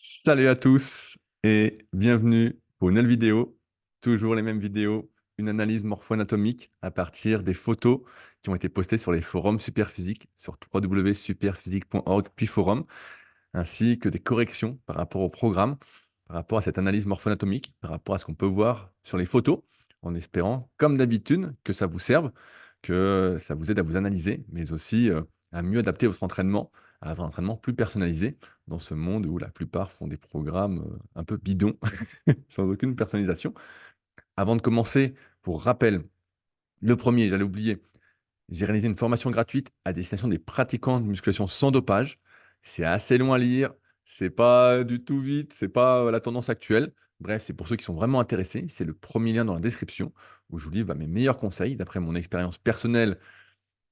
Salut à tous et bienvenue pour une nouvelle vidéo. Toujours les mêmes vidéos, une analyse morpho-anatomique à partir des photos qui ont été postées sur les forums Superphysique, sur www.superphysique.org, puis forum, ainsi que des corrections par rapport au programme, par rapport à cette analyse morpho-anatomique, par rapport à ce qu'on peut voir sur les photos, en espérant, comme d'habitude, que ça vous serve, que ça vous aide à vous analyser, mais aussi à mieux adapter votre entraînement, à avoir un entraînement plus personnalisé dans ce monde où la plupart font des programmes un peu bidons, sans aucune personnalisation. Avant de commencer, pour rappel, le premier, j'allais oublier, j'ai réalisé une formation gratuite à destination des pratiquants de musculation sans dopage. C'est assez long à lire, c'est pas du tout vite, c'est pas la tendance actuelle. Bref, c'est pour ceux qui sont vraiment intéressés. C'est le premier lien dans la description où je vous livre mes meilleurs conseils d'après mon expérience personnelle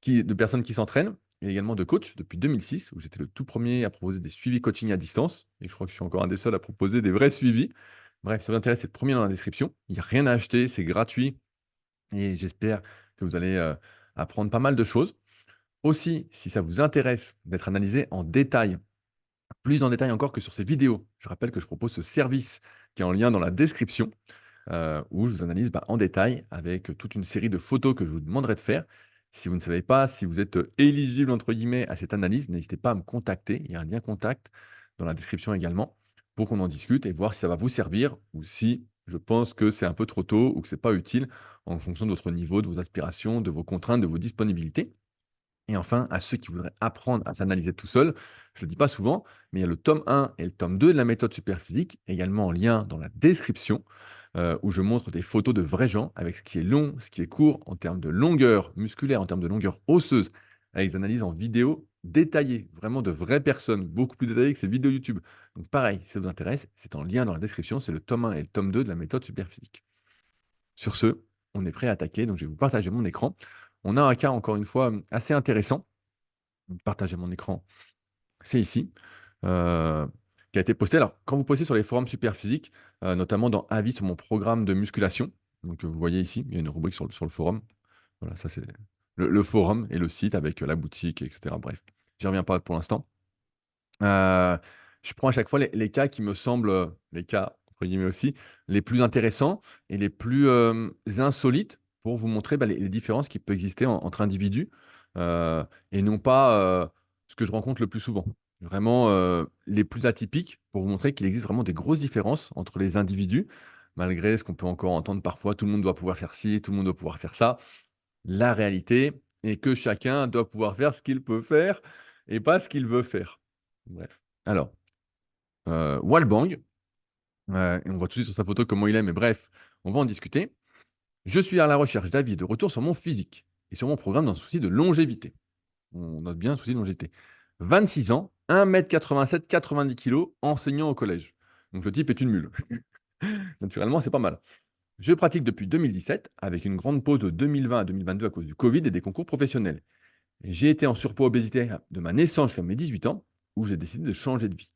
de personnes qui s'entraînent et également de coach depuis 2006 où j'étais le tout premier à proposer des suivis coaching à distance et je crois que je suis encore un des seuls à proposer des vrais suivis. Bref, si ça vous intéresse, c'est le premier dans la description. Il n'y a rien à acheter, c'est gratuit et j'espère que vous allez apprendre pas mal de choses. Aussi, si ça vous intéresse d'être analysé en détail, plus en détail encore que sur ces vidéos, je rappelle que je propose ce service qui est en lien dans la description, où je vous analyse en détail avec toute une série de photos que je vous demanderai de faire. Si vous ne savez pas si vous êtes éligible entre guillemets à cette analyse, n'hésitez pas à me contacter. Il y a un lien contact dans la description également pour qu'on en discute et voir si ça va vous servir ou si je pense que c'est un peu trop tôt ou que c'est pas utile en fonction de votre niveau, de vos aspirations, de vos contraintes, de vos disponibilités. Et enfin, à ceux qui voudraient apprendre à s'analyser tout seul, je ne le dis pas souvent, mais il y a le tome 1 et le tome 2 de la méthode Superphysique, également en lien dans la description, où je montre des photos de vrais gens avec ce qui est long, ce qui est court, en termes de longueur musculaire, en termes de longueur osseuse, avec des analyses en vidéo détaillées, vraiment de vraies personnes, beaucoup plus détaillées que ces vidéos YouTube. Donc pareil, si ça vous intéresse, c'est en lien dans la description, c'est le tome 1 et le tome 2 de la méthode Superphysique. Sur ce, on est prêt à attaquer, donc je vais vous partager mon écran. On a un cas, encore une fois, assez intéressant. Partager mon écran, c'est ici, heu, qui a été posté. Alors, quand vous postez sur les forums Superphysique, notamment dans avis sur mon programme de musculation, donc, vous voyez ici, il y a une rubrique sur le forum. Voilà, ça c'est le forum et le site avec, la boutique et cetera. Bref, j'y reviens pas pour l'instant. Heu, je prends à chaque fois les cas qui me semblent, les cas entre guillemets aussi, les plus intéressants et les plus, insolites pour vous montrer, les différences qui peuvent exister entre individus, heu et non pas, ce que je rencontre le plus souvent. Vraiment, les plus atypiques pour vous montrer qu'il existe vraiment des grosses différences entre les individus, malgré ce qu'on peut encore entendre parfois: «Tout le monde doit pouvoir faire ci, tout le monde doit pouvoir faire ça». La réalité est que chacun doit pouvoir faire ce qu'il peut faire et pas ce qu'il veut faire. Bref. Alors, Walbang, et on voit tout de suite sur sa photo comment il est, mais bref, on va en discuter. «Je suis à la recherche d'avis et de retour sur mon physique et sur mon programme dans le souci de longévité». On note bien souci de longévité. 26 ans, 1,87 m, 90 kg, enseignant au collège. Donc le type est une mule. Naturellement, c'est pas mal. Je pratique depuis 2017 avec une grande pause de 2020 à 2022 à cause du Covid et des concours professionnels. J'ai été en surpoids obésité de ma naissance jusqu'à mes 18 ans, où j'ai décidé de changer de vie.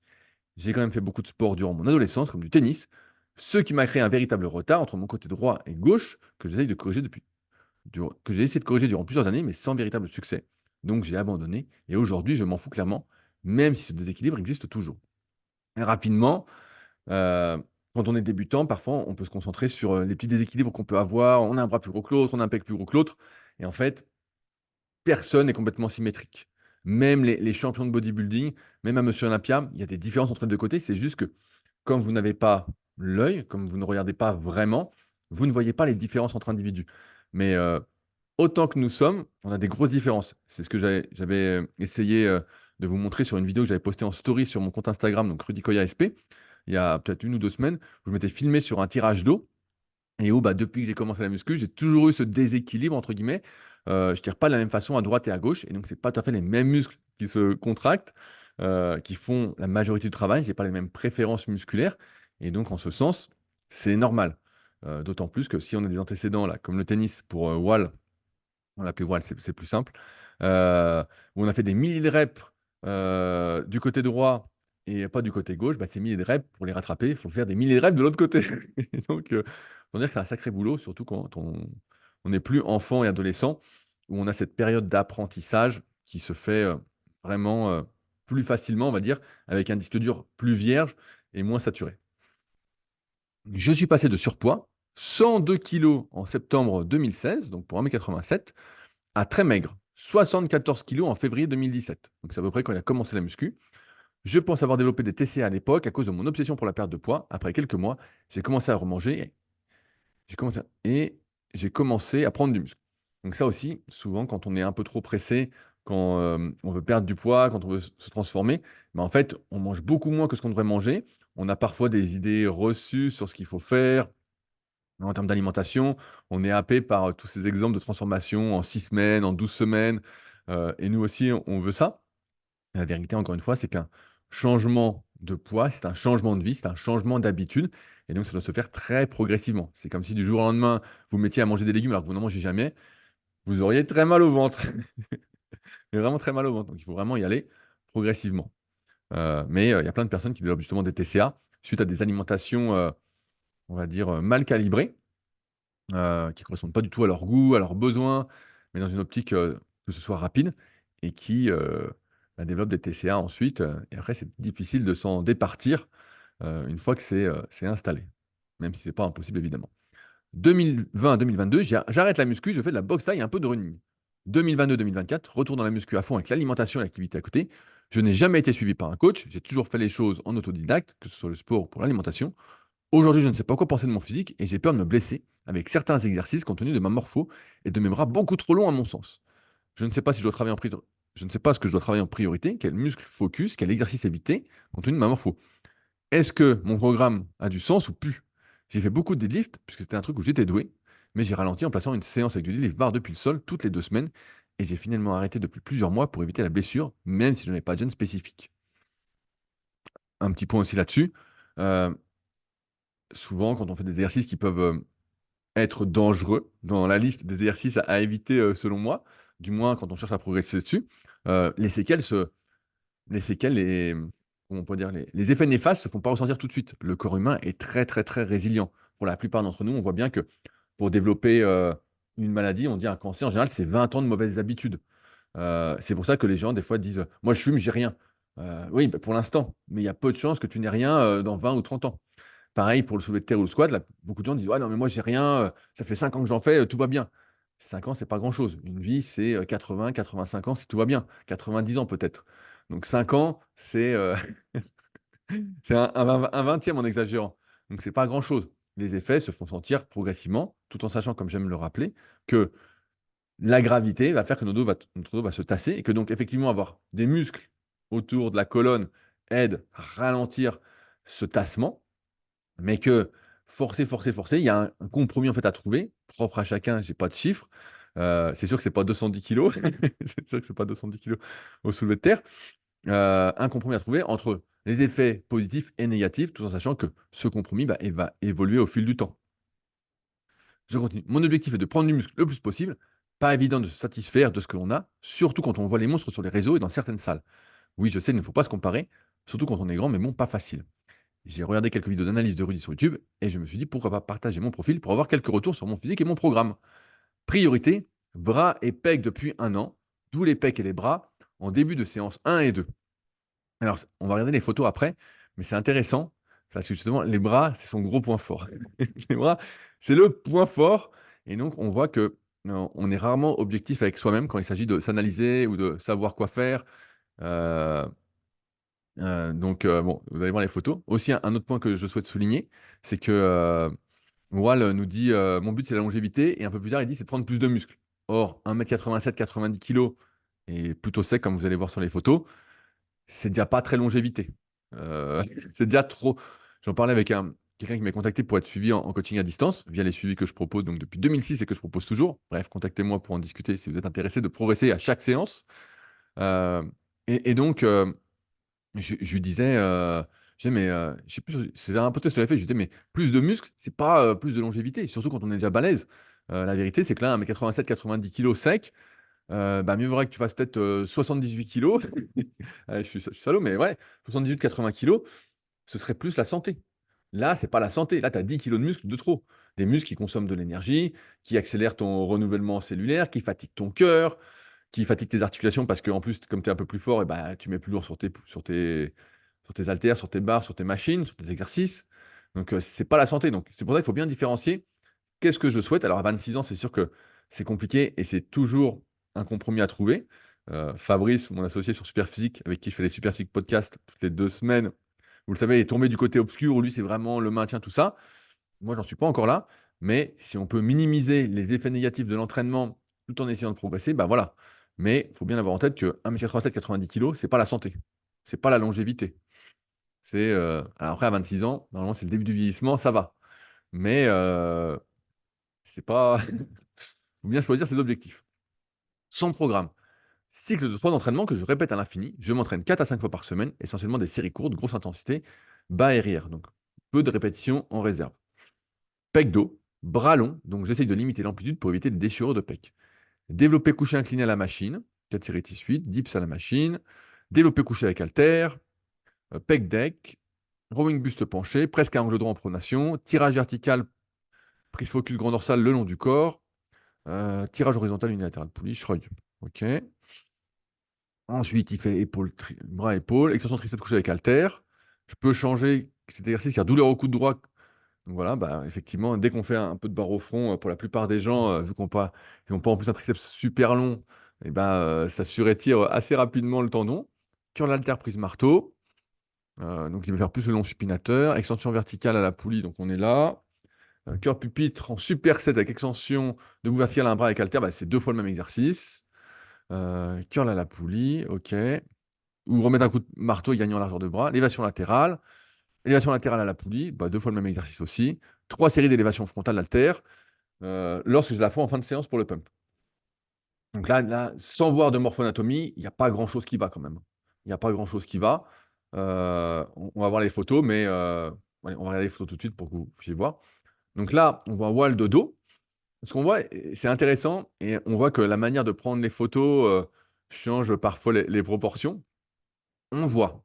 J'ai quand même fait beaucoup de sport durant mon adolescence, comme du tennis, ce qui m'a créé un véritable retard entre mon côté droit et gauche que j'essaye de corriger que j'ai essayé de corriger durant plusieurs années, mais sans véritable succès. Donc j'ai abandonné et aujourd'hui je m'en fous clairement, même si ce déséquilibre existe toujours. Et rapidement, quand on est débutant, parfois on peut se concentrer sur les petits déséquilibres qu'on peut avoir. On a un bras plus gros que l'autre, on a un pec plus gros que l'autre, et en fait, personne n'est complètement symétrique. Même les champions de bodybuilding, même à Monsieur Olympia, il y a des différences entre les 2 côtés. C'est juste que comme vous n'avez pas l'œil, comme vous ne regardez pas vraiment, vous ne voyez pas les différences entre individus. Mais, autant que nous sommes, on a des grosses différences. C'est ce que j'avais essayé, de vous montrer sur une vidéo que j'avais postée en story sur mon compte Instagram, donc Rudy Koya SP, il y a peut-être 1 ou 2 semaines, où je m'étais filmé sur un tirage d'eau et où, depuis que j'ai commencé la muscu, j'ai toujours eu ce «déséquilibre» entre guillemets. Je tire pas de la même façon à droite et à gauche et donc c'est pas tout à fait les mêmes muscles qui se contractent, qui font la majorité du travail. J'ai pas les mêmes préférences musculaires et donc en ce sens, c'est normal. D'autant plus que si on a des antécédents là, comme le tennis pour, Wall, on l'appelait Wall, c'est plus simple, où on a fait des milliers de reps, du côté droit et pas du côté gauche, ces milliers de reps pour les rattraper, il faut faire des milliers de reps de l'autre côté et donc faut dire que c'est un sacré boulot, surtout quand on n'est plus enfant et adolescent, où on a cette période d'apprentissage qui se fait, vraiment, plus facilement, on va dire, avec un disque dur plus vierge et moins saturé. Je suis passé de surpoids, 102 kilos en septembre 2016, donc pour 1,87 m, à très maigre, 74 kilos en février 2017. Donc c'est à peu près quand il a commencé la muscu. Je pense avoir développé des TCA à l'époque à cause de mon obsession pour la perte de poids. Après quelques mois, j'ai commencé à remanger et j'ai commencé à prendre du muscle. Donc ça aussi, souvent quand on est un peu trop pressé, quand, on veut perdre du poids, quand on veut se transformer, bah, en fait, on mange beaucoup moins que ce qu'on devrait manger. On a parfois des idées reçues sur ce qu'il faut faire en termes d'alimentation. On est happé par, tous ces exemples de transformation en 6 semaines, en 12 semaines, et nous aussi on veut ça. La vérité, encore une fois, c'est qu'un changement de poids, c'est un changement de vie, c'est un changement d'habitude et donc ça doit se faire très progressivement. C'est comme si du jour au lendemain, vous mettiez à manger des légumes alors que vous n'en mangez jamais, vous auriez très mal au ventre. Mais vraiment très mal au ventre, donc il faut vraiment y aller progressivement. Mais il y a plein de personnes qui développent justement des TCA suite à des alimentations, on va dire, mal calibrées, qui ne correspondent pas du tout à leur goût, à leurs besoins, mais dans une optique, que ce soit rapide et qui, bah, développent des TCA ensuite, et après c'est difficile de s'en départir, une fois que c'est installé, même si c'est pas impossible évidemment. 2020-2022, j'arrête la muscu, je fais de la boxe thaï et un peu de running. 2022-2024, retour dans la muscu à fond avec l'alimentation et l'activité à côté. Je n'ai jamais été suivi par un coach, j'ai toujours fait les choses en autodidacte, que ce soit le sport ou pour l'alimentation. Aujourd'hui, je ne sais pas quoi penser de mon physique et j'ai peur de me blesser avec certains exercices compte tenu de ma morpho et de mes bras beaucoup trop longs à mon sens. Je ne sais pas si je dois travailler en priorité. Je ne sais pas ce que je dois travailler en priorité, quel muscle focus, quel exercice éviter compte tenu de ma morpho. Est-ce que mon programme a du sens ou plus? J'ai fait beaucoup de deadlift puisque c'était un truc où j'étais doué, mais j'ai ralenti en plaçant une séance avec du deadlift bar depuis le sol toutes les 2 semaines et j'ai finalement arrêté depuis plusieurs mois pour éviter la blessure, même si je n'avais pas de gêne spécifique. Un petit point aussi là-dessus, heu, souvent quand on fait des exercices qui peuvent, être dangereux dans la liste des exercices à éviter, selon moi, du moins quand on cherche à progresser dessus, les séquelles les séquelles, comment on pourrait dire? Les effets néfastes se font pas ressentir tout de suite. Le corps humain est très, très, très résilient. Pour la plupart d'entre nous, on voit bien que pour développer, une maladie, on dit un cancer, en général, c'est 20 ans de mauvaises habitudes. C'est pour ça que les gens, des fois, disent: «Moi, je fume, j'ai rien». Oui, bah, pour l'instant, mais il y a peu de chances que tu n'aies rien, dans 20 ou 30 ans. Pareil pour le soulevé de terre ou le squat, là, beaucoup de gens disent: «Ouais, non, mais moi j'ai rien, ça fait 5 ans que j'en fais, tout va bien». 5 ans, c'est pas grand-chose. Une vie, c'est, 80-85 ans si tout va bien, 90 ans peut-être. Donc 5 ans, c'est un 20e en exagérant. Donc c'est pas grand-chose. Les effets se font sentir progressivement, tout en sachant, comme j'aime le rappeler, que la gravité va faire que notre dos va se tasser et que donc effectivement avoir des muscles autour de la colonne aide à ralentir ce tassement. Mais que forcer, forcer, forcer, il y a un compromis en fait à trouver, propre à chacun, j'ai pas de chiffre. C'est sûr que c'est pas 210 kilogrammes, c'est sûr que c'est pas 210 kilogrammes au soulevé de terre. Un compromis à trouver entre les effets positifs et négatifs, tout en sachant que ce compromis, bah, il va évoluer au fil du temps. Je continue. Mon objectif est de prendre du muscle le plus possible. Pas évident de se satisfaire de ce que l'on a, surtout quand on voit les monstres sur les réseaux et dans certaines salles. Oui, je sais, il ne faut pas se comparer, surtout quand on est grand, mais bon, pas facile. J'ai regardé quelques vidéos d'analyse de Rudy sur YouTube et je me suis dit pourquoi pas partager mon profil pour avoir quelques retours sur mon physique et mon programme. Priorité, bras et pecs depuis 1 an, d'où les pecs et les bras en début de séance 1 et 2. Alors, on va regarder les photos après, mais c'est intéressant parce que justement, les bras, c'est son gros point fort. Les bras, c'est le point fort et donc on voit que on est rarement objectif avec soi-même quand il s'agit de s'analyser ou de savoir quoi faire. Euh, donc bon, vous allez voir les photos. Aussi, un autre point que je souhaite souligner, c'est que, Wall nous dit, «Mon but, c'est la longévité» et un peu plus tard, il dit: «C'est de prendre plus de muscles». Or, 1,87 m, 90 kilos et plutôt sec, comme vous allez voir sur les photos, c'est déjà pas très longévité. Heu, c'est déjà trop. J'en parlais avec quelqu'un qui m'a contacté pour être suivi en coaching à distance, via les suivis que je propose donc depuis 2006 et que je propose toujours. Bref, contactez-moi pour en discuter si vous êtes intéressé de progresser à chaque séance. Hem et donc, je lui disais, je disais: «Mais, je sais plus, c'est un podcast que j'avais fait», je lui disais: «Mais plus de muscles, c'est pas, plus de longévité, surtout quand on est déjà balèze». La vérité, c'est que là, 1,87 m, 90 kilos sec, bah, mieux vaudrait que tu fasses peut-être, 78 kilos. Ouais, je suis salaud, mais ouais, 78-80 kilos, ce serait plus la santé. Là, c'est pas la santé, là, tu as 10 kilos de muscles de trop. Des muscles qui consomment de l'énergie, qui accélèrent ton renouvellement cellulaire, qui fatiguent ton cœur, qui fatiguent tes articulations parce qu'en plus, comme tu es un peu plus fort et bah, tu mets plus lourd sur tes sur tes haltères, sur tes barres, sur tes machines, sur tes exercices. Donc, c'est pas la santé. Donc, c'est pour ça qu'il faut bien différencier. Qu'est-ce que je souhaite? Alors, à 26 ans, c'est sûr que c'est compliqué et c'est toujours un compromis à trouver. Fabrice, mon associé sur Superphysique, avec qui je fais les Superphysique podcasts toutes les 2 semaines, vous le savez, est tombé du côté obscur où lui, c'est vraiment le maintien, tout ça. Moi, j'en suis pas encore là, mais si on peut minimiser les effets négatifs de l'entraînement tout en essayant de progresser, bah voilà. Mais il faut bien avoir en tête que 1,87 m, 90 kg, c'est pas la santé, c'est pas la longévité. C'est, alors après à 26 ans, normalement, c'est le début du vieillissement, ça va. Mais, c'est pas faut bien choisir ses objectifs. Son programme, cycle de 3 d'entraînement que je répète à l'infini. Je m'entraîne 4 à 5 fois par semaine, essentiellement des séries courtes, grosse intensité, bas et arrière, donc peu de répétitions en réserve. Pec dos, bras long, donc j'essaye de limiter l'amplitude pour éviter les déchirures de pec. Développé couché incliné à la machine, 4 séries de 6-8, dips à la machine, développé couché avec halter, pec deck, rowing buste penché, presque à angle droit en pronation, tirage vertical, prise focus grand dorsal le long du corps, tirage horizontal unilatéral poulie, Schreuil. OK. Ensuite, il fait épaule, bras, épaule, extension triceps couché avec halter. Je peux changer cet exercice qui a douleur au coude droit. Donc voilà, bah, effectivement, dès qu'on fait un peu de barre au front, pour la plupart des gens, vu ils n'ont pas en plus un triceps super long, et ben, ça surétire assez rapidement le tendon. Curl halter prise marteau, donc il va faire plus le long supinateur, extension verticale à la poulie, donc on est là. Curl pupitre en superset avec extension de mouvement vertical à un bras avec halter, bah, c'est 2 fois le même exercice. Curl à la poulie, OK. Ou remettre un coup de marteau et gagner en largeur de bras. Élévation latérale à la poulie, bah, 2 fois le même exercice aussi. 3 séries d'élévation frontale halter, lorsque je la fais en fin de séance pour le pump. Donc là, sans voir de morphoanatomie, il n'y a pas grand-chose qui va quand même. Il n'y a pas grand-chose qui va. On va voir les photos, mais allez, on va regarder les photos tout de suite pour que vous puissiez voir. Donc là, on voit un wall de dos. Ce qu'on voit, c'est intéressant et on voit que la manière de prendre les photos, change parfois les proportions. On voit,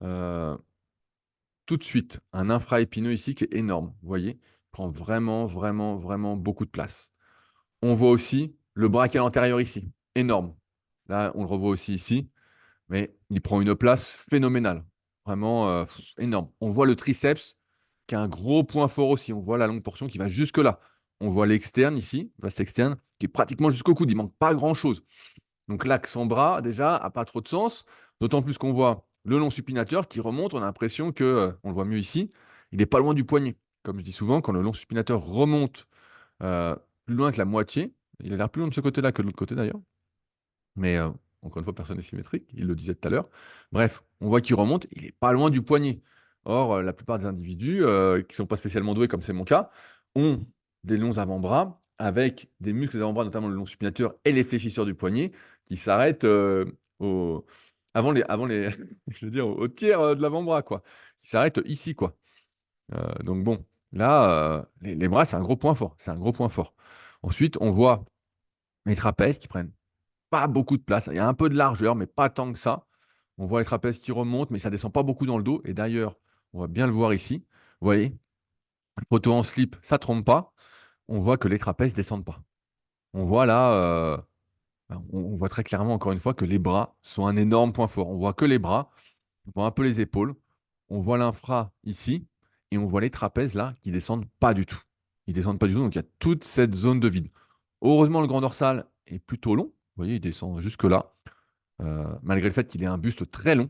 heu tout de suite, un infraépineux ici qui est énorme, vous voyez? Il prend vraiment, vraiment, vraiment beaucoup de place. On voit aussi le brachial antérieur ici, énorme. Là, on le revoit aussi ici, mais il prend une place phénoménale, vraiment, énorme. On voit le triceps qui a un gros point fort aussi, on voit la longue portion qui va jusque là. On voit l'externe ici, vaste externe, qui est pratiquement jusqu'au coude, il manque pas grand chose. Donc l'axe en bras, déjà, a pas trop de sens, d'autant plus qu'on voit le long supinateur qui remonte. On a l'impression que, on le voit mieux ici, il est pas loin du poignet. Comme je dis souvent, quand le long supinateur remonte, heu, plus loin que la moitié, il a l'air plus long de ce côté-là que de l'autre côté d'ailleurs, mais encore une fois, personne n'est symétrique, il le disait tout à l'heure. Bref, on voit qu'il remonte, il est pas loin du poignet. Or, la plupart des individus, qui sont pas spécialement doués, comme c'est mon cas, ont des longs avant-bras avec des muscles des avant-bras, notamment le long supinateur et les fléchisseurs du poignet, qui s'arrêtent, au avant les je veux dire au tiers, de l'avant-bras quoi, qui s'arrêtent ici quoi. Donc bon, là, les bras, c'est un gros point fort, c'est un gros point fort. Ensuite, on voit les trapèzes qui prennent pas beaucoup de place. Il y a un peu de largeur, mais pas tant que ça. On voit les trapèzes qui remontent, mais ça descend pas beaucoup dans le dos. Et d'ailleurs, on va bien le voir ici. Vous voyez, photo en slip, ça trompe pas. On voit que les trapèzes descendent pas. On voit là, on voit très clairement encore une fois que les bras sont un énorme point fort. On voit que les bras, on voit un peu les épaules, on voit l'infra ici, et on voit les trapèzes là qui descendent pas du tout. Ils descendent pas du tout, donc il y a toute cette zone de vide. Heureusement, le grand dorsal est plutôt long. Vous voyez, il descend jusque là. Malgré le fait qu'il ait un buste très long.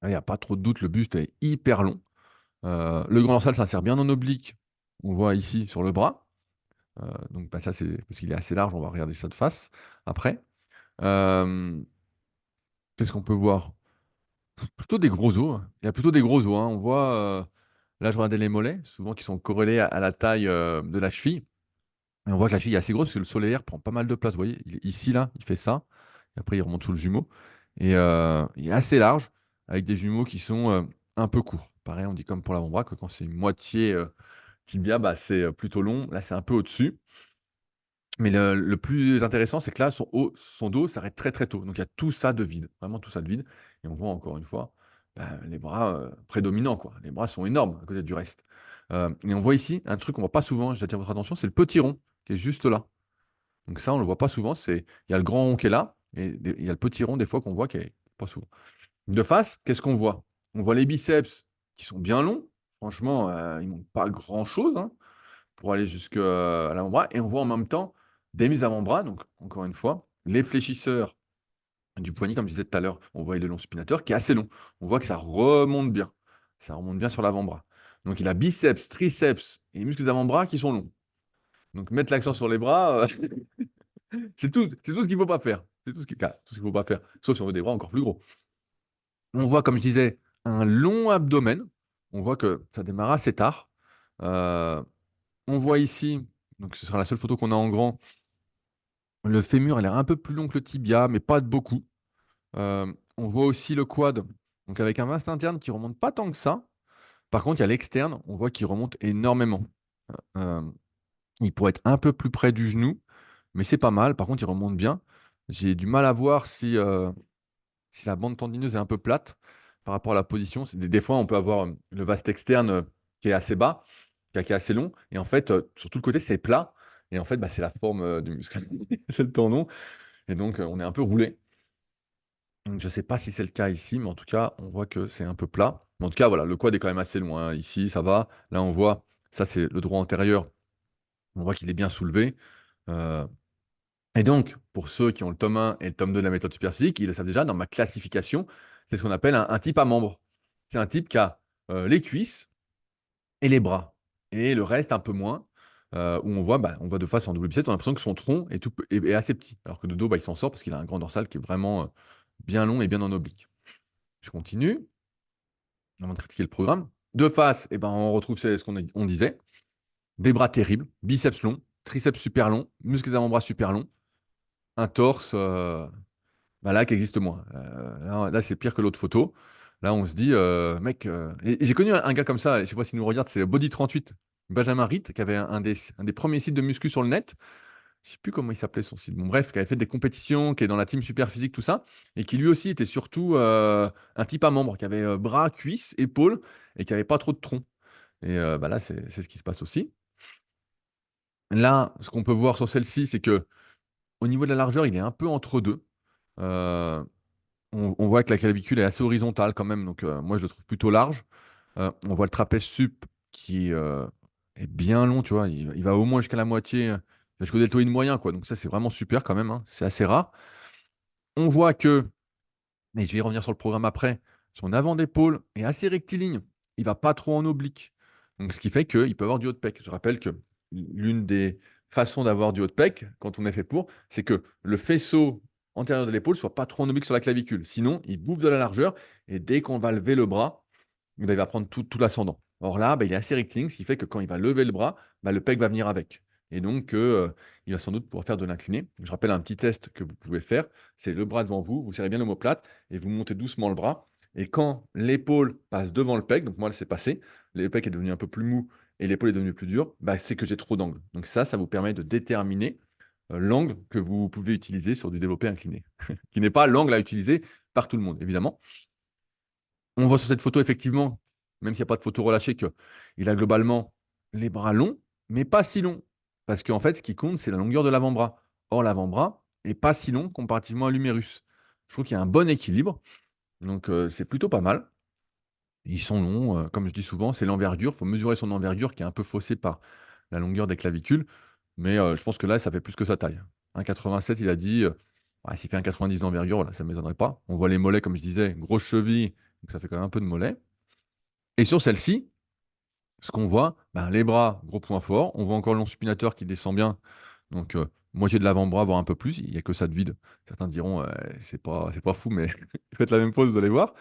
Il n'y a pas trop de doute, le buste est hyper long. Le grand dorsal s'insère bien en oblique. On voit ici sur le bras. Donc bah, ça, c'est parce qu'il est assez large, on va regarder ça de face après. Hem, Qu'est-ce qu'on peut voir? Plutôt des gros os, hein. Il y a plutôt des gros os, hein. On voit, là, je regardais les mollets, souvent qui sont corrélés à la taille, de la cheville. Et on voit que la cheville est assez grosse parce que le solaire prend pas mal de place. Vous voyez? Il est ici, là, il fait ça et après il remonte sous le jumeau et il est assez large avec des jumeaux qui sont, un peu courts. Pareil, on dit comme pour l'avant-bras que quand c'est une moitié, tibia, bah, c'est, plutôt long. Là, c'est un peu au-dessus. Mais le plus intéressant, c'est que là, son dos s'arrête très, très tôt. Donc il y a tout ça de vide, vraiment tout ça de vide et on voit encore une fois, bah, les bras, prédominants, quoi. Les bras sont énormes à côté du reste. Et on voit ici un truc qu'on voit pas souvent, j'attire votre attention, c'est le petit rond qui est juste là. Donc ça, on le voit pas souvent, il y a le grand rond qui est là et il y a le petit rond des fois qu'on voit qui est pas souvent. De face, qu'est-ce qu'on voit? On voit les biceps qui sont bien longs. Franchement, ils manquent pas grand-chose, hein, pour aller jusqu'à l'avant-bras et on voit en même temps des mises avant-bras, donc encore une fois, les fléchisseurs du poignet, comme je disais tout à l'heure, on voit le long supinateur qui est assez long. On voit que ça remonte bien. Ça remonte bien sur l'avant-bras. Donc il a biceps, triceps et muscles avant-bras qui sont longs. Donc mettre l'accent sur les bras, c'est tout ce qu'il ne faut pas faire. C'est tout ce qu'il ne faut pas faire, sauf si on veut des bras encore plus gros. On voit, comme je disais, un long abdomen. On voit que ça démarre assez tard. Heu, on voit ici, donc ce sera la seule photo qu'on a en grand, le fémur a l'air un peu plus long que le tibia, mais pas de beaucoup. On voit aussi le quad, donc avec un vaste interne qui remonte pas tant que ça. Par contre, il y a l'externe, on voit qu'il remonte énormément. Hem, il pourrait être un peu plus près du genou, mais c'est pas mal. Par contre, il remonte bien. J'ai du mal à voir si la bande tendineuse est un peu plate par rapport à la position. C'est des fois, on peut avoir, le vaste externe, qui est assez bas, qui est assez long et en fait, sur tout le côté, c'est plat et en fait, bah, c'est la forme, du muscle. C'est le tendon et donc, on est un peu roulé. Donc je ne sais pas si c'est le cas ici, mais en tout cas, on voit que c'est un peu plat. Mais en tout cas, voilà, le quad est quand même assez loin, hein. Ici, ça va. Là, on voit, ça, c'est le droit antérieur. On voit qu'il est bien soulevé. Heu et donc, pour ceux qui ont le tome 1 et le tome 2 de la méthode Superphysique, ils le savent déjà, dans ma classification, c'est ce qu'on appelle un type à membre. C'est un type qui a, les cuisses et les bras et le reste un peu moins, où on voit, bah, on voit de face en double biceps, on a l'impression que son tronc est est assez petit. Alors que de dos, bah, il s'en sort parce qu'il a un grand dorsal qui est vraiment, bien long et bien en oblique. Je continue, avant de critiquer le programme. De face, eh ben, on retrouve ce qu'on on disait, des bras terribles, biceps longs, triceps super longs, muscles avant-bras super longs, un torse, bah, là, qui existe moins. Là, c'est pire que l'autre photo. Là, on se dit, mec, et j'ai connu un gars comme ça, je sais pas s'il nous regarde, c'est Body38, Benjamin Ritt, qui avait un des premiers sites de muscu sur le net. Je sais plus comment il s'appelait son site. Bon bref, qui avait fait des compétitions, qui est dans la team Superphysique, tout ça, et qui lui aussi était surtout, un type à membre, qui avait, bras, cuisses, épaules et qui avait pas trop de tronc et bah, là, c'est ce qui se passe aussi. Là, ce qu'on peut voir sur celle-ci, c'est que au niveau de la largeur, il est un peu entre 2. Heu on voit que la clavicule est assez horizontale quand même, donc moi je le trouve plutôt large. On voit le trapèze sup qui, est bien long, tu vois? Il va au moins jusqu'à la moitié, jusqu'au deltoïde moyen, quoi, donc ça, c'est vraiment super quand même, hein, c'est assez rare. On voit que, et je vais y revenir sur le programme après, son avant d'épaule est assez rectiligne, il va pas trop en oblique, donc ce qui fait qu'il peut avoir du haut de pec. Je rappelle que l'une des façons d'avoir du haut de pec, quand on est fait pour, c'est que le faisceau antérieur de l'épaule soit pas trop en oblique sur la clavicule. Sinon, il bouffe de la largeur et dès qu'on va lever le bras, eh ben, il va prendre tout l'ascendant. Or là, bah, il est assez rectiligne, ce qui fait que quand il va lever le bras, bah, le pec va venir avec et donc il va sans doute pouvoir faire de l'incliné. Je rappelle un petit test que vous pouvez faire, c'est le bras devant vous, vous serrez bien l'omoplate et vous montez doucement le bras et quand l'épaule passe devant le pec, donc moi, là, c'est passé, le pec est devenu un peu plus mou et l'épaule est devenue plus dure, bah, c'est que j'ai trop d'angle. Donc ça vous permet de déterminer, l'angle que vous pouvez utiliser sur du développé incliné, qui n'est pas l'angle à utiliser par tout le monde, évidemment. On voit sur cette photo effectivement, même s'il y a pas de photo relâchée, qu'il a globalement les bras longs, mais pas si longs. Parce qu'en fait, ce qui compte, c'est la longueur de l'avant-bras. Or, l'avant-bras est pas si long comparativement à l'humérus. Je trouve qu'il y a un bon équilibre, donc c'est plutôt pas mal. Ils sont longs, comme je dis souvent, c'est l'envergure. Il faut mesurer son envergure qui est un peu faussée par la longueur des clavicules, mais je pense que là, ça fait plus que sa taille. 1,87 il a dit, ouais, s'il fait 1,90 d'envergure, voilà, ça ne m'étonnerait pas. On voit les mollets, comme je disais, grosses chevilles, donc ça fait quand même un peu de mollets. Et sur celle-ci, ce qu'on voit, ben, les bras, gros point fort. On voit encore le long supinateur qui descend bien, donc moitié de l'avant-bras, voire un peu plus. Il y a que ça de vide. Certains diront: c'est pas fou, mais faites la même pose, vous allez voir».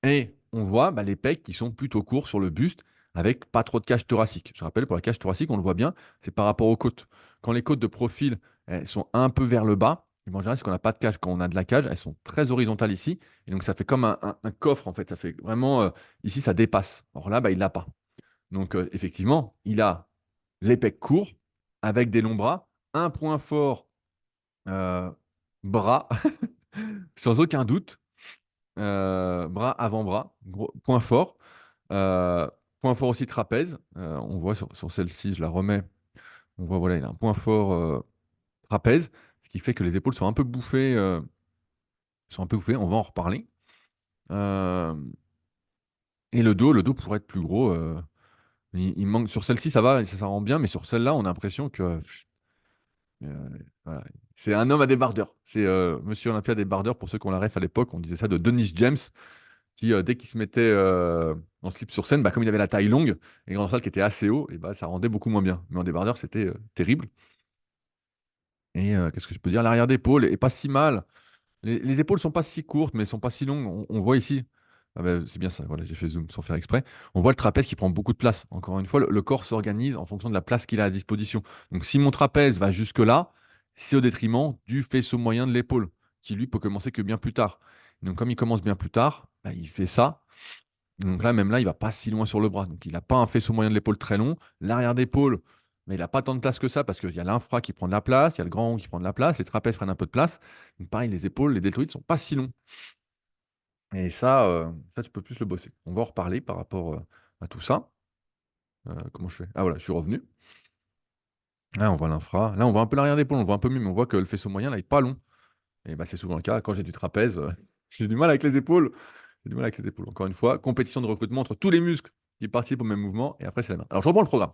Et on voit, bah, les pecs qui sont plutôt courts sur le buste, avec pas trop de cage thoracique. Je rappelle, pour la cage thoracique, on le voit bien, c'est par rapport aux côtes. Quand les côtes de profil, elles sont un peu vers le bas, et ben, en général, c'est qu'on n'a pas de cage. Quand on a de la cage, elles sont très horizontales ici, et donc ça fait comme un coffre, en fait. Ça fait vraiment, ici, ça dépasse. Or là, bah, il l'a pas. Donc effectivement, il a les pecs courts, avec des longs bras, un point fort, heu, bras, sans aucun doute, bras, avant-bras, gros point fort. Point fort aussi trapèze, on voit sur celle-ci, je la remets, on voit, voilà, il a un point fort, trapèze, ce qui fait que les épaules sont un peu bouffées, on va en reparler. Hem Et le dos pourrait être plus gros. Il manque sur celle-ci, ça va, ça rend bien, mais sur celle-là, on a l'impression que voilà. C'est un homme à débardeur. C'est Monsieur Olympia débardeur, pour ceux qui ont la ref à l'époque, on disait ça de Dennis James, qui dès qu'il se mettait en slip sur scène, bah, comme il avait la taille longue et grand salle qui était assez haut, et bah, ça rendait beaucoup moins bien. Mais en débardeur, c'était terrible. Et qu'est-ce que je peux dire? L'arrière d'épaule est pas si mal. Les épaules sont pas si courtes, mais elles sont pas si longues. On voit ici, ah bah, c'est bien ça, voilà, j'ai fait zoom sans faire exprès. On voit le trapèze qui prend beaucoup de place. Encore une fois, le corps s'organise en fonction de la place qu'il a à disposition. Donc si mon trapèze va jusque-là, c'est au détriment du faisceau moyen de l'épaule, qui lui peut commencer que bien plus tard. Donc comme il commence bien plus tard, bah, il fait ça. Donc là, même là, il va pas si loin sur le bras. Donc il n'a pas un faisceau moyen de l'épaule très long. L'arrière d'épaule, mais il n'a pas tant de place que ça parce qu'il y a l'infra qui prend de la place, il y a le grand rond qui prend de la place, les trapèzes prennent un peu de place. Donc pareil, les épaules, les deltoïdes sont pas si longs. Et ça, tu peux plus le bosser. On va en reparler par rapport à tout ça. Comment je fais? Ah voilà, je suis revenu. Là, on voit l'infra. Là, on voit un peu l'arrière d'épaule, on voit un peu mieux, mais on voit que le faisceau moyen, là, il n'est pas long. Et bah, c'est souvent le cas. Quand j'ai du trapèze, j'ai du mal avec les épaules. J'ai du mal avec les épaules. Encore une fois, compétition de recrutement entre tous les muscles qui participent au même mouvement. Et après, c'est la main. Alors, je reprends le programme.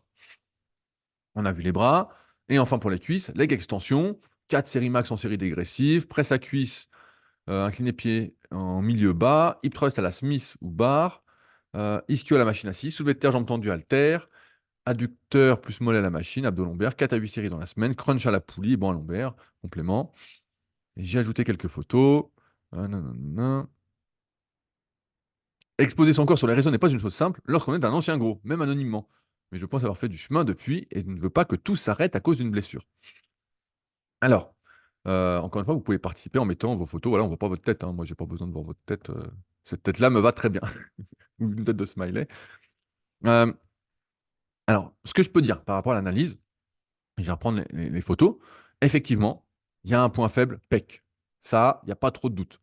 On a vu les bras. Et enfin, pour les cuisses, leg extension, 4 séries max en série dégressive, presse à cuisse, incliné pied en milieu bas, hip thrust à la Smith ou barre, ischio à la machine assise, soulevé de terre, jambes tendues, haltère, adducteur plus mollet à la machine, abdos lombaires, 4 à 8 séries dans la semaine, crunch à la poulie, banc à lombaire, complément. Et j'ai ajouté quelques photos. Nanana. Exposer son corps sur les réseaux n'est pas une chose simple lorsqu'on est un ancien gros, même anonymement. Mais je pense avoir fait du chemin depuis et ne veux pas que tout s'arrête à cause d'une blessure. Alors, encore une fois, vous pouvez participer en mettant vos photos. Voilà, on ne voit pas votre tête, hein. Moi, j'ai pas besoin de voir votre tête. Cette tête-là me va très bien. Ou une tête de smiley. Euh, alors, ce que je peux dire par rapport à l'analyse, je vais reprendre les photos. Effectivement, il y a un point faible, pec. Ça, il n'y a pas trop de doute.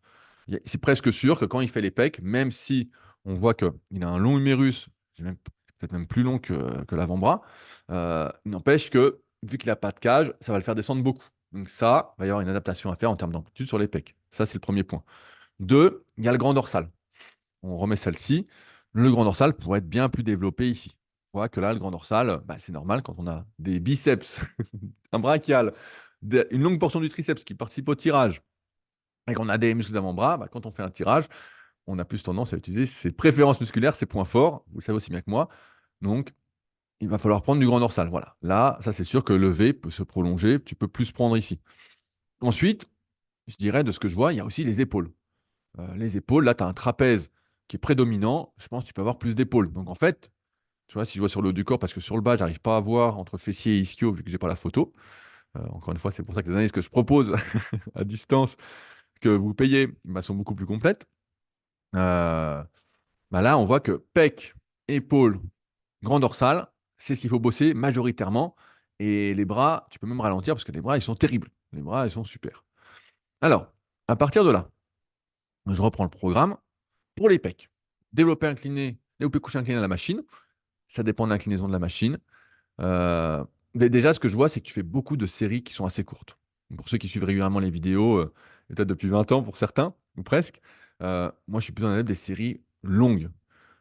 C'est presque sûr que quand il fait les pecs, même si on voit qu'il a un long humérus, peut-être même plus long que l'avant-bras, il n'empêche que, vu qu'il n'a pas de cage, ça va le faire descendre beaucoup. Donc ça, il va y avoir une adaptation à faire en termes d'amplitude sur les pecs. Ça, c'est le premier point. Deux, il y a le grand dorsal. On remet celle-ci. Le grand dorsal pourrait être bien plus développé ici. On voit que là, le grand dorsal, bah, c'est normal quand on a des biceps, un brachial, une longue portion du triceps qui participe au tirage, et qu'on a des muscles d'avant-bras, bah, quand on fait un tirage, on a plus tendance à utiliser ses préférences musculaires, ses points forts. Vous le savez aussi bien que moi. Donc, il va falloir prendre du grand dorsal. Voilà. Là, ça, c'est sûr que le V peut se prolonger. Tu peux plus prendre ici. Ensuite, je dirais, de ce que je vois, il y a aussi les épaules. Les épaules, là, tu as un trapèze qui est prédominant. Je pense que tu peux avoir plus d'épaules. Donc, en fait, tu vois, si je vois sur le haut du corps, parce que sur le bas, j'arrive pas à voir entre fessier et ischio, vu que j'ai pas la photo. Encore une fois, c'est pour ça que les analyses que je propose à distance, que vous payez, bah, sont beaucoup plus complètes. Euh, Bah là, on voit que pec, épaule, grand dorsal, c'est ce qu'il faut bosser majoritairement. Et les bras, tu peux même ralentir parce que les bras, ils sont terribles. Les bras, ils sont super. Alors, à partir de là, je reprends le programme pour les pecs. Développé incliné, développé couché incliné à la machine. Ça dépend de l'inclinaison de la machine. Euh, mais déjà, ce que je vois, c'est que tu fais beaucoup de séries qui sont assez courtes. Pour ceux qui suivent régulièrement les vidéos, peut-être depuis 20 ans pour certains, ou presque, moi, je suis plutôt un adepte des séries longues.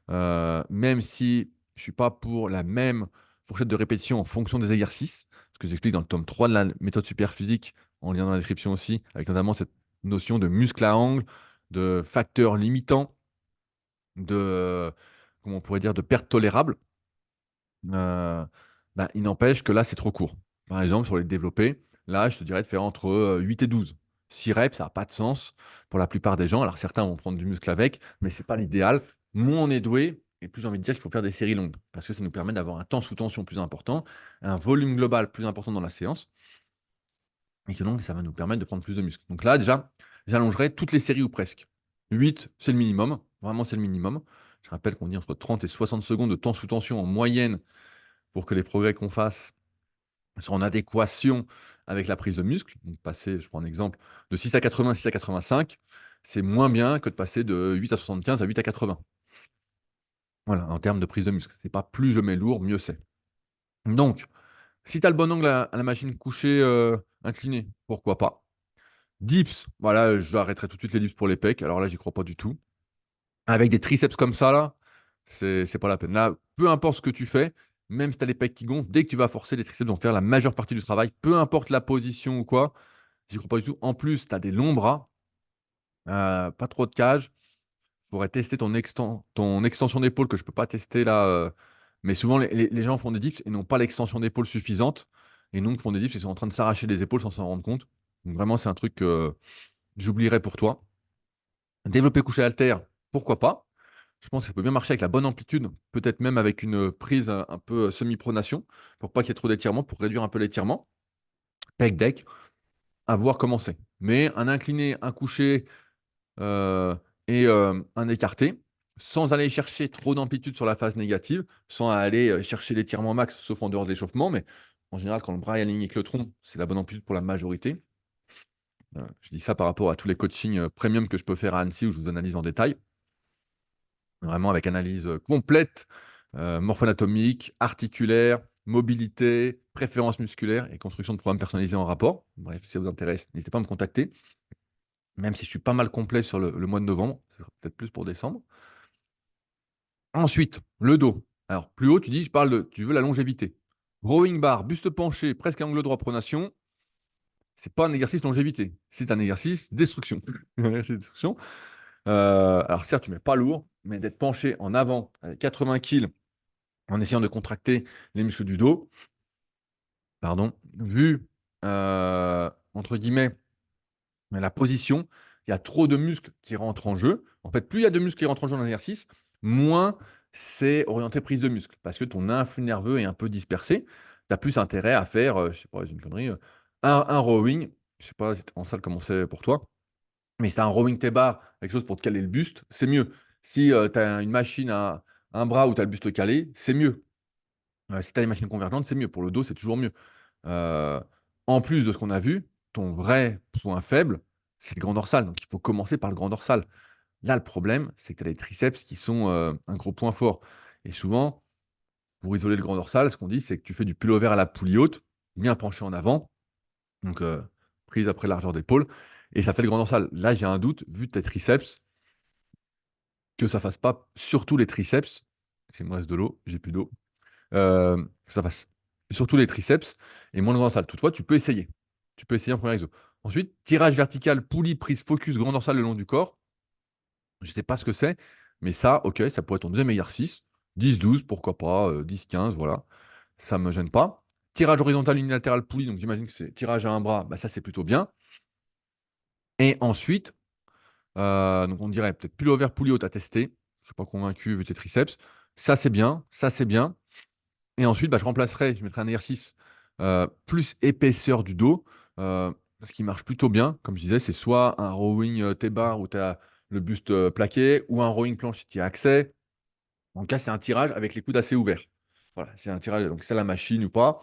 Même si je ne suis pas pour la même fourchette de répétition en fonction des exercices, ce que j'explique dans le tome 3 de la méthode Superphysique, en lien dans la description aussi, avec notamment cette notion de muscle à angle, de facteurs limitants, de, comment on pourrait dire, de perte tolérable. Bah, il n'empêche que là, c'est trop court. Par exemple, sur les développés, là, je te dirais de faire entre 8 et 12. 6 reps, ça n'a pas de sens pour la plupart des gens. Alors, certains vont prendre du muscle avec, mais ce n'est pas l'idéal. Moins on est doué, et plus j'ai envie de dire qu'il faut faire des séries longues, parce que ça nous permet d'avoir un temps sous tension plus important, un volume global plus important dans la séance, et que donc, ça va nous permettre de prendre plus de muscles. Donc là, déjà, j'allongerai toutes les séries ou presque. 8, c'est le minimum. Vraiment, c'est le minimum. Je rappelle qu'on dit entre 30 et 60 secondes de temps sous tension en moyenne pour que les progrès qu'on fasse soient en adéquation avec la prise de muscle. Donc passer, je prends un exemple, de 6 à 80, 6 à 85, c'est moins bien que de passer de 8 à 75 à 8 à 80. Voilà, en termes de prise de muscle. C'est pas plus je mets lourd, mieux c'est. Donc, si tu as le bon angle à la machine couchée inclinée, pourquoi pas. Dips, voilà, je arrêterai tout de suite les dips pour les pecs. Alors là, j'y crois pas du tout. Avec des triceps comme ça, là, c'est pas la peine. Là, peu importe ce que tu fais, même si tu as les pecs qui gonflent, dès que tu vas forcer, les triceps vont faire la majeure partie du travail, peu importe la position ou quoi. J'y crois pas du tout. En plus, tu as des longs bras, pas trop de cage. Il faudrait tester ton extension d'épaule que je peux pas tester là, mais souvent les gens font des dips et n'ont pas l'extension d'épaule suffisante et donc font des dips et sont en train de s'arracher les épaules sans s'en rendre compte. Donc vraiment, c'est un truc que j'oublierai pour toi. Développer couché haltère, pourquoi pas? Je pense que ça peut bien marcher avec la bonne amplitude, peut-être même avec une prise, un peu, semi-pronation pour pas qu'il y ait trop d'étirement, pour réduire un peu l'étirement. Pec deck, à voir comment c'est. Mais un incliné, un couché, heu et un écarté, sans aller chercher trop d'amplitude sur la phase négative, sans aller, chercher l'étirement max, sauf en dehors de l'échauffement, mais en général, quand le bras est aligné avec le tronc, c'est la bonne amplitude pour la majorité. Je dis ça par rapport à tous les coachings, premium que je peux faire à Annecy où je vous analyse en détail. Vraiment avec analyse, complète, morpho-anatomique, articulaire, mobilité, préférences musculaires et construction de programmes personnalisés en rapport. Bref, si ça vous intéresse, n'hésitez pas à me contacter. Même si je suis pas mal complet sur le mois de novembre, ce sera peut-être plus pour décembre. Ensuite, le dos. Alors plus haut, tu parles de tu veux la longévité. Rowing bar, buste penché, presque à angle droit, pronation, c'est pas un exercice longévité, c'est un exercice destruction. Un exercice destruction. Alors certes, tu mets pas lourd, mais d'être penché en avant avec 80 kilogrammes en essayant de contracter les muscles du dos, pardon, vu, entre guillemets, la position, il y a trop de muscles qui rentrent en jeu. En fait, plus il y a de muscles qui rentrent en jeu dans l'exercice, moins c'est orienté prise de muscle parce que ton influx nerveux est un peu dispersé. Tu as plus intérêt à faire, je sais pas, c'est une connerie, un rowing, je sais pas en salle comment c'est pour toi, mais si tu as un rowing T-bar, quelque chose pour te caler le buste, c'est mieux. Si, tu as une machine à un bras où tu as le buste calé, c'est mieux. Si tu as les machines convergentes, c'est mieux. Pour le dos, c'est toujours mieux. Heu, En plus de ce qu'on a vu, ton vrai point faible, c'est le grand dorsal, donc il faut commencer par le grand dorsal. Là, le problème, c'est que tu as les triceps qui sont, un gros point fort et souvent, pour isoler le grand dorsal, ce qu'on dit, c'est que tu fais du pullover à la poulie haute, bien penché en avant, donc prise après largeur d'épaule et ça fait le grand dorsal. Là, j'ai un doute, vu tes triceps, que ça fasse pas surtout les triceps. Il me reste de l'eau, j'ai plus d'eau. Ça passe surtout les triceps et moins le grand dorsal. Toutefois, tu peux essayer. Tu peux essayer en premier exo. Ensuite, tirage vertical, poulie, prise, focus, grand dorsal le long du corps. Je sais pas ce que c'est, mais ça, OK, ça pourrait être ton deuxième exercice. 10-12, pourquoi pas, 10-15, voilà. Ça me gêne pas. Tirage horizontal unilatéral poulie, donc j'imagine que c'est tirage à un bras, bah, ça, c'est plutôt bien et ensuite, donc on dirait peut-être pullover poulie haute à tester. Je suis pas convaincu vu tes triceps. Ça, c'est bien, ça, c'est bien. Et ensuite, bah, je mettrai un exercice, plus épaisseur du dos, ce qui marche plutôt bien, comme je disais, c'est soit un rowing, T-bar où tu as le buste, plaqué ou un rowing planche si tu y as accès. En tout cas, c'est un tirage avec les coudes assez ouverts. Voilà, c'est un tirage donc c'est la machine ou pas.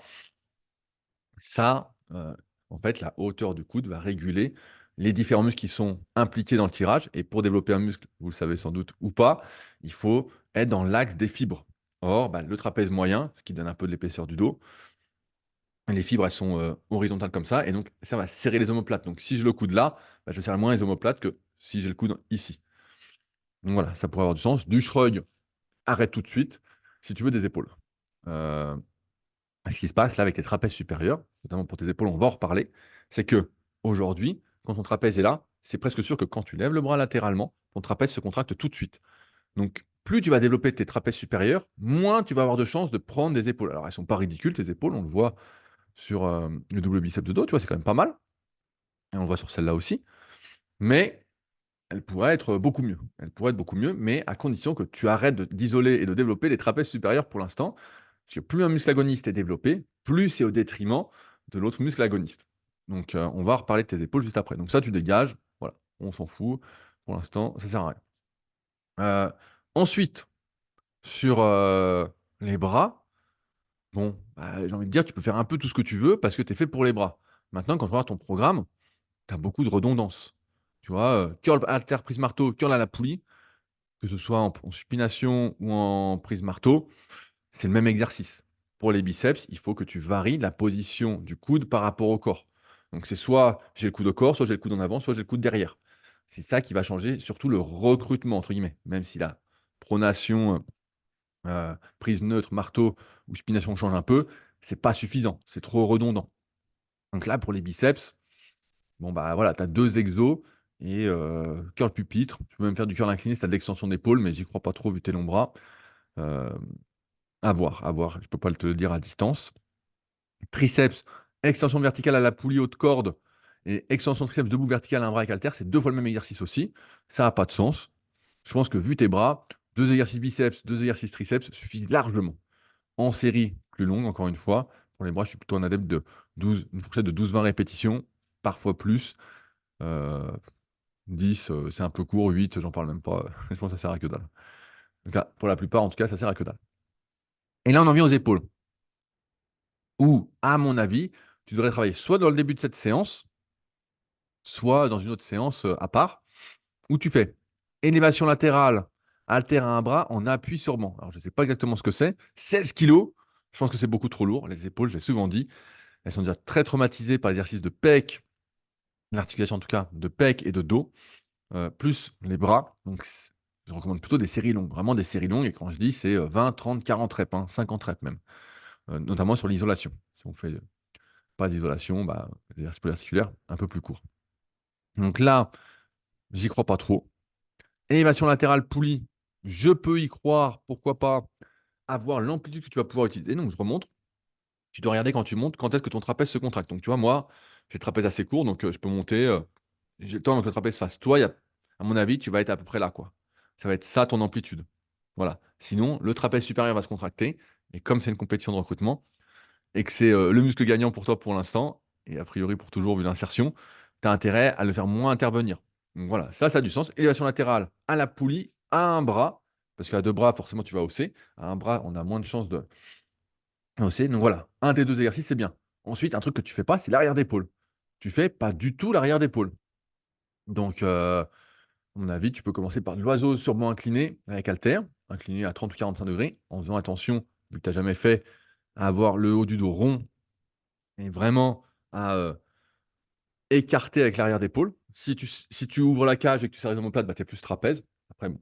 Ça, en fait, la hauteur du coude va réguler les différents muscles qui sont impliqués dans le tirage et pour développer un muscle, vous le savez sans doute ou pas, il faut être dans l'axe des fibres. Or, bah, le trapèze moyen, ce qui donne un peu de l'épaisseur du dos, les fibres, elles sont, horizontales comme ça et donc ça va serrer les omoplates. Donc si je le coude là, bah, je serre moins les omoplates que si j'ai le coude ici. Donc voilà, ça pourrait avoir du sens. Du shrug, arrête tout de suite, si tu veux des épaules. Heu, Ce qui se passe là avec tes trapèzes supérieurs, notamment pour tes épaules, on va en reparler, c'est qu'aujourd'hui, quand ton trapèze est là, c'est presque sûr que quand tu lèves le bras latéralement, ton trapèze se contracte tout de suite. Donc plus tu vas développer tes trapèzes supérieurs, moins tu vas avoir de chances de prendre des épaules. Alors elles sont pas ridicules tes épaules, on le voit sur, le double biceps de dos, tu vois? C'est quand même pas mal et on le voit sur celle-là aussi, mais elle pourrait être beaucoup mieux. Elle pourrait être beaucoup mieux, mais à condition que tu arrêtes d'isoler et de développer les trapèzes supérieurs pour l'instant, parce que plus un muscle agoniste est développé, plus c'est au détriment de l'autre muscle agoniste. Donc on va reparler de tes épaules juste après. Donc ça, tu dégages, voilà, on s'en fout. Pour l'instant, ça sert à rien. Ensuite, sur, les bras, bon, bah, j'ai envie de dire, tu peux faire un peu tout ce que tu veux parce que tu es fait pour les bras. Maintenant, quand tu regardes ton programme, tu as beaucoup de redondance. Tu vois, curl haltère, prise marteau, curl à la poulie, que ce soit en supination ou en prise marteau, c'est le même exercice. Pour les biceps, il faut que tu varies la position du coude par rapport au corps. Donc c'est soit j'ai le coude au corps, soit j'ai le coude en avant, soit j'ai le coude derrière. C'est ça qui va changer surtout le «recrutement» entre guillemets, même si la pronation, prise neutre, marteau ou supination change un peu, c'est pas suffisant, c'est trop redondant. Donc là, pour les biceps, bon, bah, voilà, tu as 2 exos et curl pupitre. Tu peux même faire du curl incliné si tu as de l'extension d'épaule, mais j'y crois pas trop vu tes longs bras. Hem, à voir, à voir, je peux pas te le dire à distance. Triceps, extension verticale à la poulie haute corde et extension triceps debout verticale à un bras avec haltère, c'est 2 fois le même exercice aussi. Ça a pas de sens. Je pense que vu tes bras, 2 exercices biceps, 2 exercices triceps suffisent largement. En série plus longue, encore une fois. Pour les bras, je suis plutôt un adepte de 12, une fourchette de 12-20 répétitions, parfois plus. Heu, 10, c'est un peu court, 8, j'en parle même pas. Je pense que ça sert à que dalle. En tout cas, pour la plupart, en tout cas, ça sert à que dalle. Et là, on en vient aux épaules, où, à mon avis, tu devrais travailler soit dans le début de cette séance, soit dans une autre séance, à part, où tu fais élévation latérale, haltère à un bras en appui sur banc. Alors je ne sais pas exactement ce que c'est, 16 kilogrammes, je pense que c'est beaucoup trop lourd. Les épaules, je l'ai souvent dit, elles sont déjà très traumatisées par l'exercice de pec, l'articulation en tout cas de pec et de dos, plus les bras. Donc je recommande plutôt des séries longues, vraiment des séries longues et quand je dis c'est, 20, 30, 40 reps, hein, 50 reps même, notamment sur l'isolation. Si on fait, pas d'isolation, bah, des exercices polyarticulaires un peu plus courts. Donc là, j'y crois pas trop. Élévation latérale poulie, je peux y croire, pourquoi pas, avoir l'amplitude que tu vas pouvoir utiliser. Donc je remonte, tu dois regarder quand tu montes, quand est-ce que ton trapèze se contracte. Donc tu vois, moi, j'ai le trapèze assez court, donc je peux monter, j'ai le temps que le trapèze fasse. Toi, à mon avis, tu vas être à peu près là, quoi. Ça va être ça ton amplitude. Voilà. Sinon, le trapèze supérieur va se contracter, et comme c'est une compétition de recrutement, et que c'est le muscle gagnant pour toi pour l'instant, et a priori pour toujours vu l'insertion, tu as intérêt à le faire moins intervenir. Donc voilà, ça a du sens. Élévation latérale à la poulie, à un bras, parce qu'à deux bras, forcément, tu vas hausser. À un bras, on a moins de chances de hausser. Donc voilà, un des deux exercices, c'est bien. Ensuite, un truc que tu fais pas, c'est l'arrière d'épaule. Tu fais pas du tout l'arrière d'épaule. Donc, à mon avis, tu peux commencer par de l'oiseau sur banc incliné avec haltère, incliné à 30 ou 45 degrés, en faisant attention, vu que tu n'as jamais fait, à avoir le haut du dos rond et vraiment à écarter avec l'arrière d'épaule. Si tu ouvres la cage et que tu serres les omoplates, bah, tu es plus trapèze. Après, bon,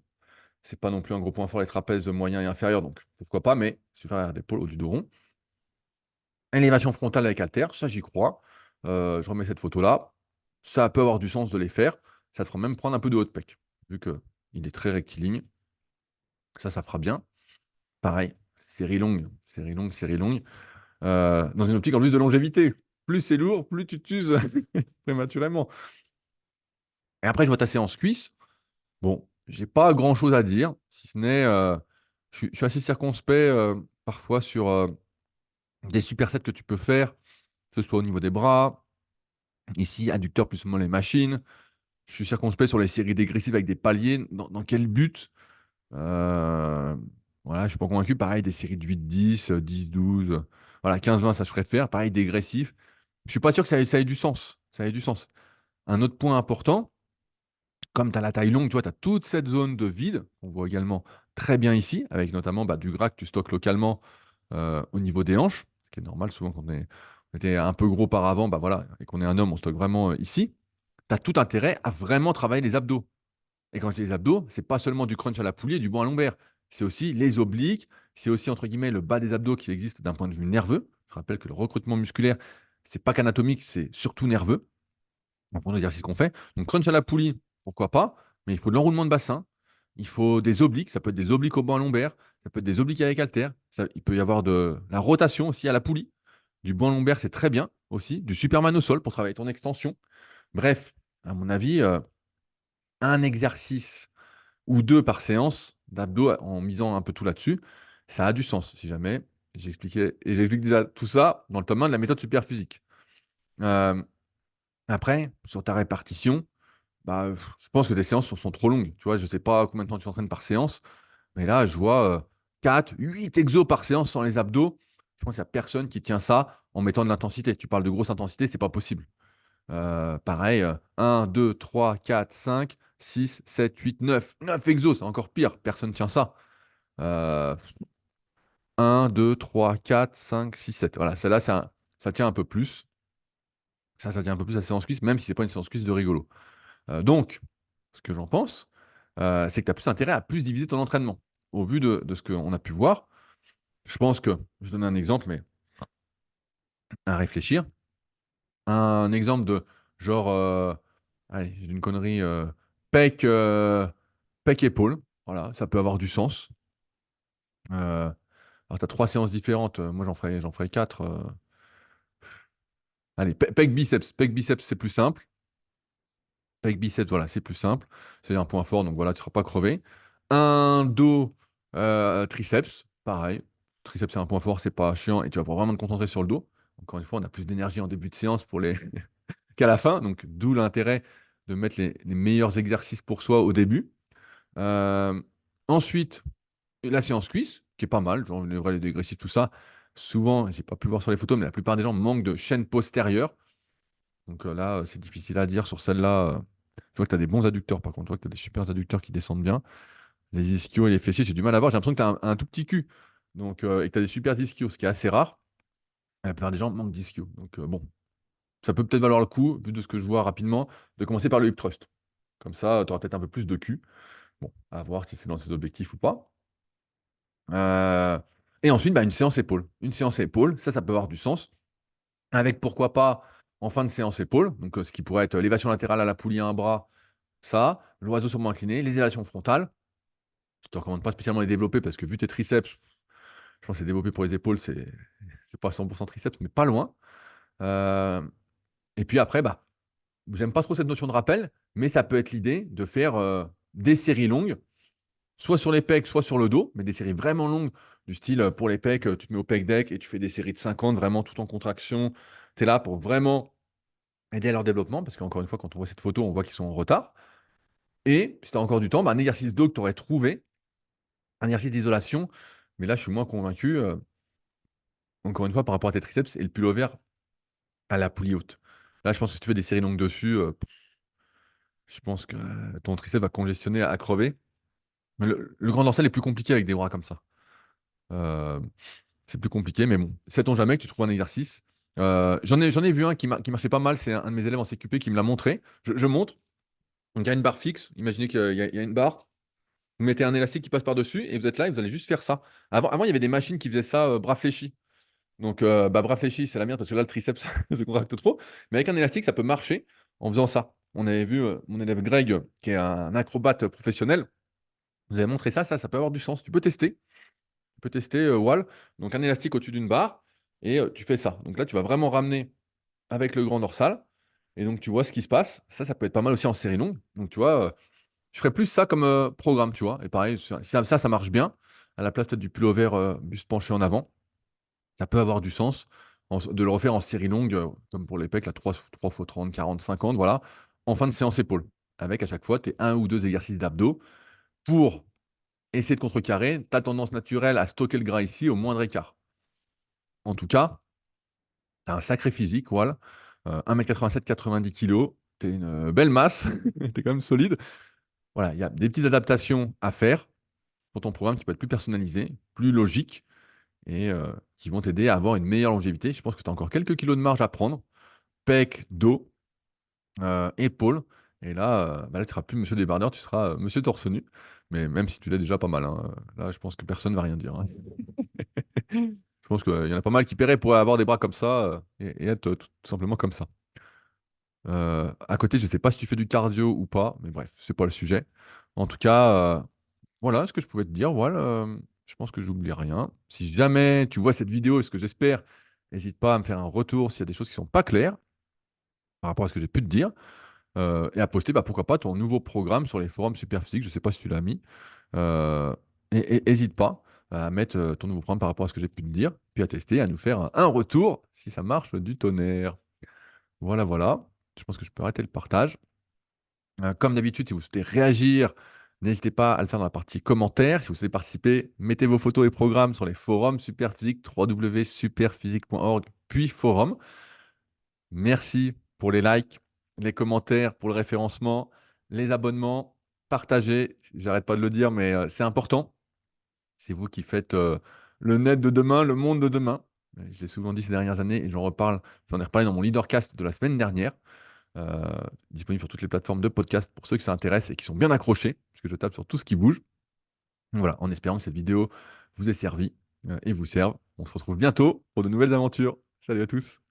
c'est pas non plus un gros point fort les trapèzes moyens et inférieurs, donc pourquoi pas, mais si tu fais l'arrière d'épaule au du dos rond. Élévation frontale avec haltère, ça j'y crois. Je remets cette photo-là. Ça peut avoir du sens de les faire. Ça te fera même prendre un peu de haut de pec, vu qu'il est très rectiligne. Ça fera bien. Pareil, série longue, série longue, série longue. Dans une optique en plus de longévité. Plus c'est lourd, plus tu t'uses prématurément. Et après, je vois ta séance cuisse. Bon, j'ai pas grand-chose à dire, si ce n'est, je suis assez circonspect, parfois sur, des supersets que tu peux faire, que ce soit au niveau des bras, ici adducteur plus mollet machine. Je suis circonspect sur les séries dégressives avec des paliers. Dans quel but? Heu, voilà, je suis pas convaincu. Pareil, des séries de 8-10, 10-12, voilà, 15-20, ça je préfère. Pareil, dégressif. Je suis pas sûr que ça ait du sens. Ça ait du sens. Un autre point important, comme tu as la taille longue, tu vois, tu as toute cette zone de vide, qu'on voit également très bien ici, avec notamment, bah, du gras que tu stockes localement, au niveau des hanches, ce qui est normal souvent quand on était un peu gros par avant, bah, voilà, et qu'on est un homme, on stocke vraiment, ici. Tu as tout intérêt à vraiment travailler les abdos. Et quand je dis les abdos, c'est pas seulement du crunch à la poulie et du banc à lombaire. C'est aussi les obliques, c'est aussi entre guillemets «le bas des abdos» qui existe d'un point de vue nerveux. Je rappelle que le recrutement musculaire, c'est pas qu'anatomique, c'est surtout nerveux. Donc pour l'exercice qu'on fait. Donc crunch à la poulie, pourquoi pas, mais il faut de l'enroulement de bassin, il faut des obliques, ça peut être des obliques au banc lombaire, ça peut être des obliques avec haltère, il peut y avoir de la rotation aussi à la poulie. Du banc lombaire, c'est très bien aussi, du Superman au sol pour travailler ton extension. Bref, à mon avis, un exercice ou 2 par séance d'abdos en misant un peu tout là-dessus, ça a du sens si jamais j'explique déjà tout ça dans le tome 1 de la méthode Superphysique. Hem, après, sur ta répartition, bah, je pense que tes séances sont trop longues. Tu vois, je sais pas combien de temps tu t'entraînes par séance, mais là, je vois, 4-8 exos par séance sans les abdos. Je pense qu'il y a personne qui tient ça en mettant de l'intensité. Tu parles de grosse intensité, c'est pas possible. Pareil, 1-2-3-4-5-6-7-8-9 exos, c'est encore pire, personne tient ça. Heu, 1-2-3-4-5-6-7. Voilà, celle-là, ça tient un peu plus. Ça tient un peu plus la séance cuisse, même si c'est pas une séance cuisse de rigolo. Donc, ce que j'en pense, c'est que tu as plus intérêt à plus diviser ton entraînement. au vu de ce qu'on a pu voir, je pense que, je donne un exemple, mais à réfléchir. Un exemple de genre, allez, j'ai une connerie, pec, pec épaule, voilà, ça peut avoir du sens. Alors tu as 3 séances différentes, moi j'en ferai 4. Allez, pec biceps. Pec biceps, c'est plus simple. Pec biceps, voilà, c'est plus simple. C'est un point fort, donc voilà, tu ne seras pas crevé. Un dos, triceps, pareil. Triceps, c'est un point fort, c'est pas chiant et tu vas pouvoir vraiment te concentrer sur le dos. Encore une fois, on a plus d'énergie en début de séance pour les qu'à la fin, donc d'où l'intérêt de mettre les meilleurs exercices pour soi au début. Hem, Ensuite, la séance cuisse, qui est pas mal, genre les vrais, les dégressifs, tout ça. Souvent, j'ai pas pu le voir sur les photos, mais la plupart des gens manquent de chaîne postérieure. Donc là, c'est difficile à dire sur celle-là. Je vois que tu as des bons adducteurs par contre, je vois que tu as des super adducteurs qui descendent bien. Les ischios et les fessiers, j'ai du mal à voir. J'ai l'impression que tu as un tout petit cul, donc et que tu as des super ischios, ce qui est assez rare. La plupart des gens manquent d'ischios, donc bon, ça peut peut-être valoir le coup, vu de ce que je vois rapidement, de commencer par le hip thrust. Comme ça, tu auras peut-être un peu plus de cul. Bon, à voir si c'est dans ses objectifs ou pas. Heu et ensuite, bah, une séance épaule. Une séance épaule, ça peut avoir du sens, avec pourquoi pas, en fin de séance épaule, donc ce qui pourrait être l'élévation latérale à la poulie à un bras, ça, l'oiseau sûrement incliné, les élévations frontales. Je te recommande pas spécialement les développer parce que vu tes triceps, je pense que c'est développé pour les épaules, c'est pas 100 triceps, mais pas loin. Hem Et puis après, bah, j'aime pas trop cette notion de rappel, mais ça peut être l'idée de faire, des séries longues, soit sur les pecs, soit sur le dos, mais des séries vraiment longues du style, pour les pecs, tu te mets au pec deck et tu fais des séries de 50 vraiment tout en contraction. Tu es là pour vraiment aider à leur développement parce qu'encore une fois, quand on voit cette photo, on voit qu'ils sont en retard et si tu as encore du temps, bah, un exercice dos que tu aurais trouvé, un exercice d'isolation, mais là, je suis moins convaincu, encore une fois, par rapport à tes triceps et le pullover à la poulie haute. Là, je pense que si tu fais des séries longues dessus, je pense que ton triceps va congestionner à crever. Mais le grand dorsal est plus compliqué avec des bras comme ça. Hem, c'est plus compliqué, mais bon, sait-on jamais que tu trouves un exercice. J'en ai vu un qui marchait pas mal, c'est un de mes élèves en CQP qui me l'a montré. Je montre, donc il y a une barre fixe, imaginez qu'il y a une barre, vous mettez un élastique qui passe par-dessus et vous êtes là et vous allez juste faire ça. Avant, il y avait des machines qui faisaient ça, bras fléchis. Donc bah, bras fléchis, c'est la merde parce que là, le triceps se contracte trop, mais avec un élastique, ça peut marcher en faisant ça. On avait vu, mon élève Greg, qui est un acrobate professionnel, nous avait montré ça, ça peut avoir du sens. Tu peux tester. Tu peux tester, wall, donc un élastique au-dessus d'une barre et tu fais ça. Donc là, tu vas vraiment ramener avec le grand dorsal et donc tu vois ce qui se passe. Ça peut être pas mal aussi en série longue. Donc tu vois, je ferais plus ça comme, programme, tu vois? Et pareil, ça marche bien, à la place peut-être du pullover, buste penché en avant, ça peut avoir du sens de le refaire en série longue, comme pour les pecs, là, 3 fois 30, 40, 50, voilà, en fin de séance épaules. Avec à chaque fois tes 1 ou 2 exercices d'abdos pour essayer de contrecarrer ta tendance naturelle à stocker le gras ici au moindre écart. En tout cas, tu as un sacré physique, voilà, 1,87 m, 90 kg, tu es une, belle masse, tu es quand même solide. Voilà, il y a des petites adaptations à faire pour ton programme qui peut être plus personnalisé, plus logique et qui vont t'aider à avoir une meilleure longévité. Je pense que tu as encore quelques kilos de marge à prendre, pec, dos, épaules et là, bah, là, tu seras plus monsieur débardeur, tu seras, monsieur torse nu. Mais même si tu l'es déjà pas mal, hein, là, je pense que personne ne va rien dire, hein. Je pense qu'il y en a pas mal qui paieraient pour avoir des bras comme ça, et être, tout simplement comme ça. À côté, je sais pas si tu fais du cardio ou pas, mais bref, c'est pas le sujet. En tout cas, voilà ce que je pouvais te dire, voilà, je pense que j'oublie rien. Si jamais tu vois cette vidéo, ce que j'espère, hésite pas à me faire un retour s'il y a des choses qui sont pas claires par rapport à ce que j'ai pu te dire, et à poster, bah, pourquoi pas ton nouveau programme sur les forums Superphysique, je sais pas si tu l'as mis. Heu et hésite pas à mettre, ton nouveau programme par rapport à ce que j'ai pu te dire, puis à tester, à nous faire un retour si ça marche du tonnerre. Voilà, voilà. Je pense que je peux arrêter le partage. Comme d'habitude, si vous souhaitez réagir, n'hésitez pas à le faire dans la partie commentaires. Si vous souhaitez participer, mettez vos photos et programmes sur les forums Superphysique, www.superphysique.org, puis forum. Merci pour les likes, les commentaires, pour le référencement, les abonnements, partagez. J'arrête pas de le dire, mais c'est important. C'est vous qui faites, le net de demain, le monde de demain. Je l'ai souvent dit ces dernières années et j'en ai reparlé dans mon Leadercast de la semaine dernière, heu, disponible sur toutes les plateformes de podcast pour ceux qui s'intéressent et qui sont bien accrochés, puisque je tape sur tout ce qui bouge. Donc voilà, en espérant que cette vidéo vous ait servi, et vous serve. On se retrouve bientôt pour de nouvelles aventures. Salut à tous.